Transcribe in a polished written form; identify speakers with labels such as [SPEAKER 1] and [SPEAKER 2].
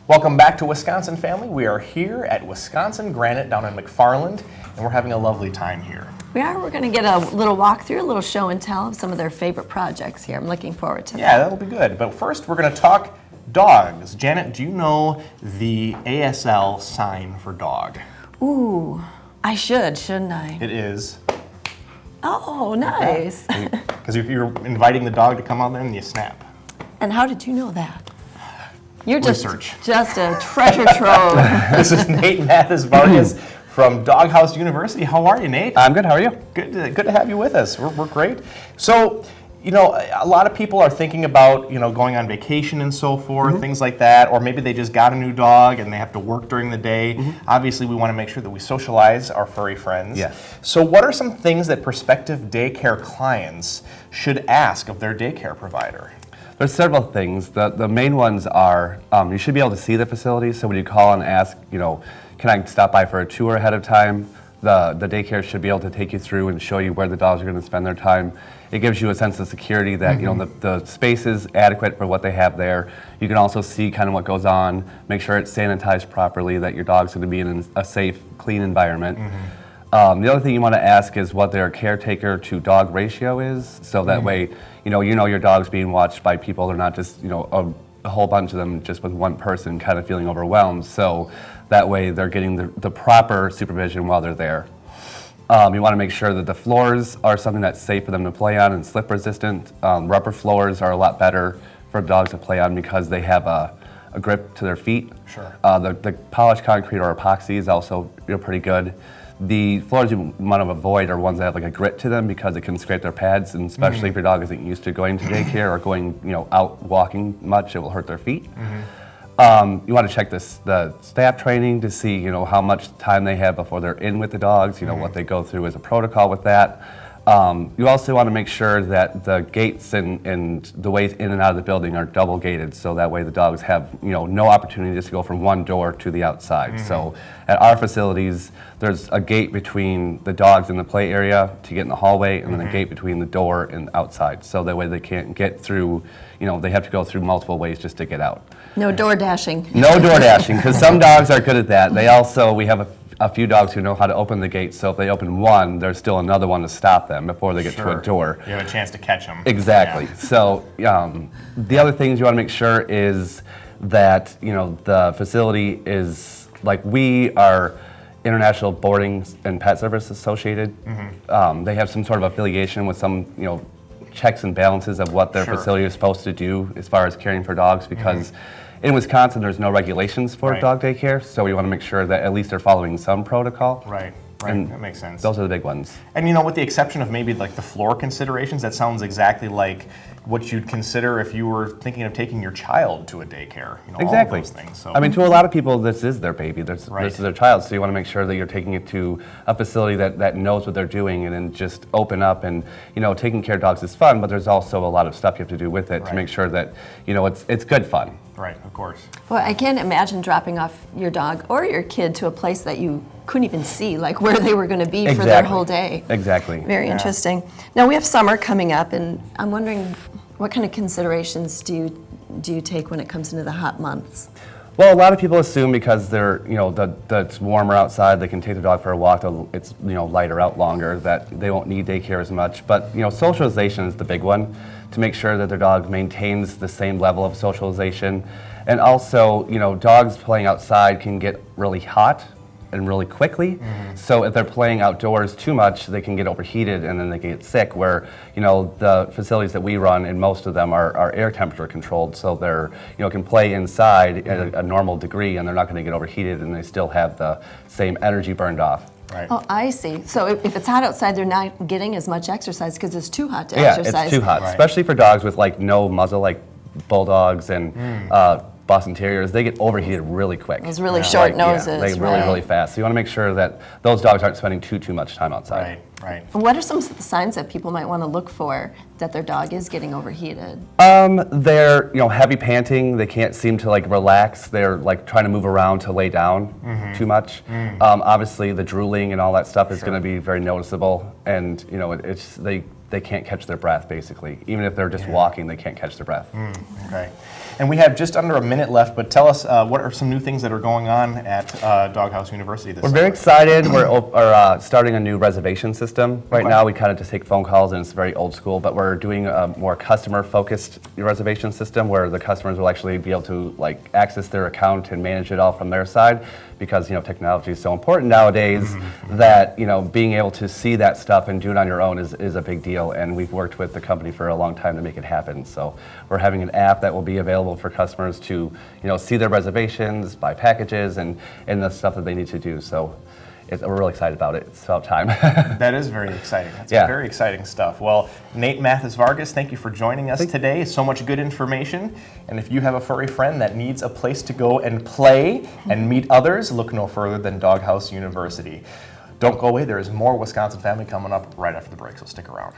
[SPEAKER 1] Welcome back to Wisconsin Family. We are here at Wisconsin Granite down in McFarland, and we're having a lovely time here.
[SPEAKER 2] We are. We're going to get a little walkthrough, a little show and tell of some of their favorite projects here. I'm looking forward to that.
[SPEAKER 1] Yeah, that'll be good. But first, we're going to talk dogs. Janet, do you know the ASL sign for dog?
[SPEAKER 2] Ooh, I shouldn't I?
[SPEAKER 1] It is.
[SPEAKER 2] Oh, nice.
[SPEAKER 1] Because if you're inviting the dog to come out there and you snap.
[SPEAKER 2] And how did you know that? You're
[SPEAKER 1] Research.
[SPEAKER 2] just a treasure trove.
[SPEAKER 1] This is Nate Mathis-Vargas from Doghouse University. How are you, Nate?
[SPEAKER 3] I'm good. How are you?
[SPEAKER 1] Good to have you with us. We're great. So, you know, a lot of people are thinking about, you know, going on vacation and so forth, things like that, or maybe they just got a new dog and they have to work during the day. Obviously, we want to make sure that we socialize our furry friends.
[SPEAKER 3] Yes.
[SPEAKER 1] So what are some things that prospective daycare clients should ask of their daycare provider?
[SPEAKER 3] There's several things. The main ones are you should be able to see the facility. So when you call and ask, you know, can I stop by for a tour ahead of time? The daycare should be able to take you through and show you where the dogs are going to spend their time. It gives you a sense of security that you know the space is adequate for what they have there. You can also see kind of what goes on, make sure it's sanitized properly, that your dog's going to be in a safe, clean environment. The other thing you want to ask is what their caretaker to dog ratio is, so that way you know your dog's being watched by people. They're not just a whole bunch of them just with one person kind of feeling overwhelmed. So that way they're getting the proper supervision while they're there. You want to make sure that the floors are something that's safe for them to play on and slip resistant. Rubber floors are a lot better for dogs to play on because they have a grip to their feet.
[SPEAKER 1] Sure.
[SPEAKER 3] The polished concrete or epoxy is also pretty good. The floors you want to avoid are ones that have like a grit to them because it can scrape their pads, and especially if your dog isn't used to going to daycare or going out walking much, it will hurt their feet. You want to check the staff training to see how much time they have before they're in with the dogs, what they go through as a protocol with that. You also want to make sure that the gates and the ways in and out of the building are double gated, so that way the dogs have no opportunity just to go from one door to the outside. So at our facilities, there's a gate between the dogs in the play area to get in the hallway, and then a gate between the door and outside, so that way they can't get through. They have to go through multiple ways just to get out.
[SPEAKER 2] No door dashing.
[SPEAKER 3] No door dashing, because some dogs are good at that. We have a few dogs who know how to open the gate, so if they open one, there's still another one to stop them before they get to a door.
[SPEAKER 1] You have a chance to catch them.
[SPEAKER 3] Exactly. Yeah. So the other things you want to make sure is that the facility is, like, we are International Boarding and Pet Service Associated. They have some sort of affiliation with some checks and balances of what their facility is supposed to do as far as caring for dogs, because in Wisconsin, there's no regulations for dog daycare, so we want to make sure that at least they're following some protocol.
[SPEAKER 1] Right,
[SPEAKER 3] and
[SPEAKER 1] that makes sense.
[SPEAKER 3] Those are the big ones.
[SPEAKER 1] And with the exception of maybe like the floor considerations, that sounds exactly like what you'd consider if you were thinking of taking your child to a daycare.
[SPEAKER 3] Exactly.
[SPEAKER 1] All of those things. So.
[SPEAKER 3] I mean, to a lot of people, this is their baby. This is their child, so you want to make sure that you're taking it to a facility that knows what they're doing, and then just open up. And taking care of dogs is fun, but there's also a lot of stuff you have to do with it to make sure that it's good fun.
[SPEAKER 1] Right, of course.
[SPEAKER 2] Well, I can't imagine dropping off your dog or your kid to a place that you couldn't even see, like where they were going to be for their whole day.
[SPEAKER 3] Exactly.
[SPEAKER 2] Very interesting. Now, we have summer coming up, and I'm wondering what kind of considerations do you take when it comes into the hot months?
[SPEAKER 3] Well, a lot of people assume because they're, it's warmer outside, they can take the dog for a walk, it's, lighter out longer, that they won't need daycare as much. But, socialization is the big one, to make sure that their dog maintains the same level of socialization. And also, dogs playing outside can get really hot and really quickly. So if they're playing outdoors too much, they can get overheated and then they can get sick, where the facilities that we run, and most of them are air temperature controlled, so they're can play inside at a normal degree, and they're not going to get overheated, and they still have the same energy burned off.
[SPEAKER 1] Right.
[SPEAKER 2] Oh, I see. So if it's hot outside, they're not getting as much exercise because it's too hot to exercise.
[SPEAKER 3] Yeah, it's too hot, especially for dogs with no muzzle, like bulldogs and Boston Terriers. They get overheated really quick.
[SPEAKER 2] Those really short noses.
[SPEAKER 3] They really fast. So you want to make sure that those dogs aren't spending too much time outside.
[SPEAKER 1] Right.
[SPEAKER 2] What are some signs that people might want to look for that their dog is getting overheated?
[SPEAKER 3] They're heavy panting. They can't seem to relax. They're trying to move around to lay down too much. Obviously, the drooling and all that stuff is going to be very noticeable, and they can't catch their breath, basically. Even if they're just walking, they can't catch their breath.
[SPEAKER 1] Okay. And we have just under a minute left, but tell us what are some new things that are going on at Doghouse University this
[SPEAKER 3] We're
[SPEAKER 1] summer?
[SPEAKER 3] very excited. We're starting a new reservation system. Right now, we kind of just take phone calls, and it's very old school, but we're doing a more customer-focused reservation system where the customers will actually be able to like access their account and manage it all from their side, because technology is so important nowadays that being able to see that stuff and do it on your own is a big deal. And we've worked with the company for a long time to make it happen. So we're having an app that will be available for customers to see their reservations, buy packages, and the stuff that they need to do. So we're really excited about it. It's about time.
[SPEAKER 1] That is very exciting. That's
[SPEAKER 3] Yeah.
[SPEAKER 1] very exciting stuff. Well, Nate Mathis-Vargas, thank you for joining us today. So much good information. And if you have a furry friend that needs a place to go and play and meet others, look no further than Doghouse University. Don't go away. There is more Wisconsin Family coming up right after the break, so stick around.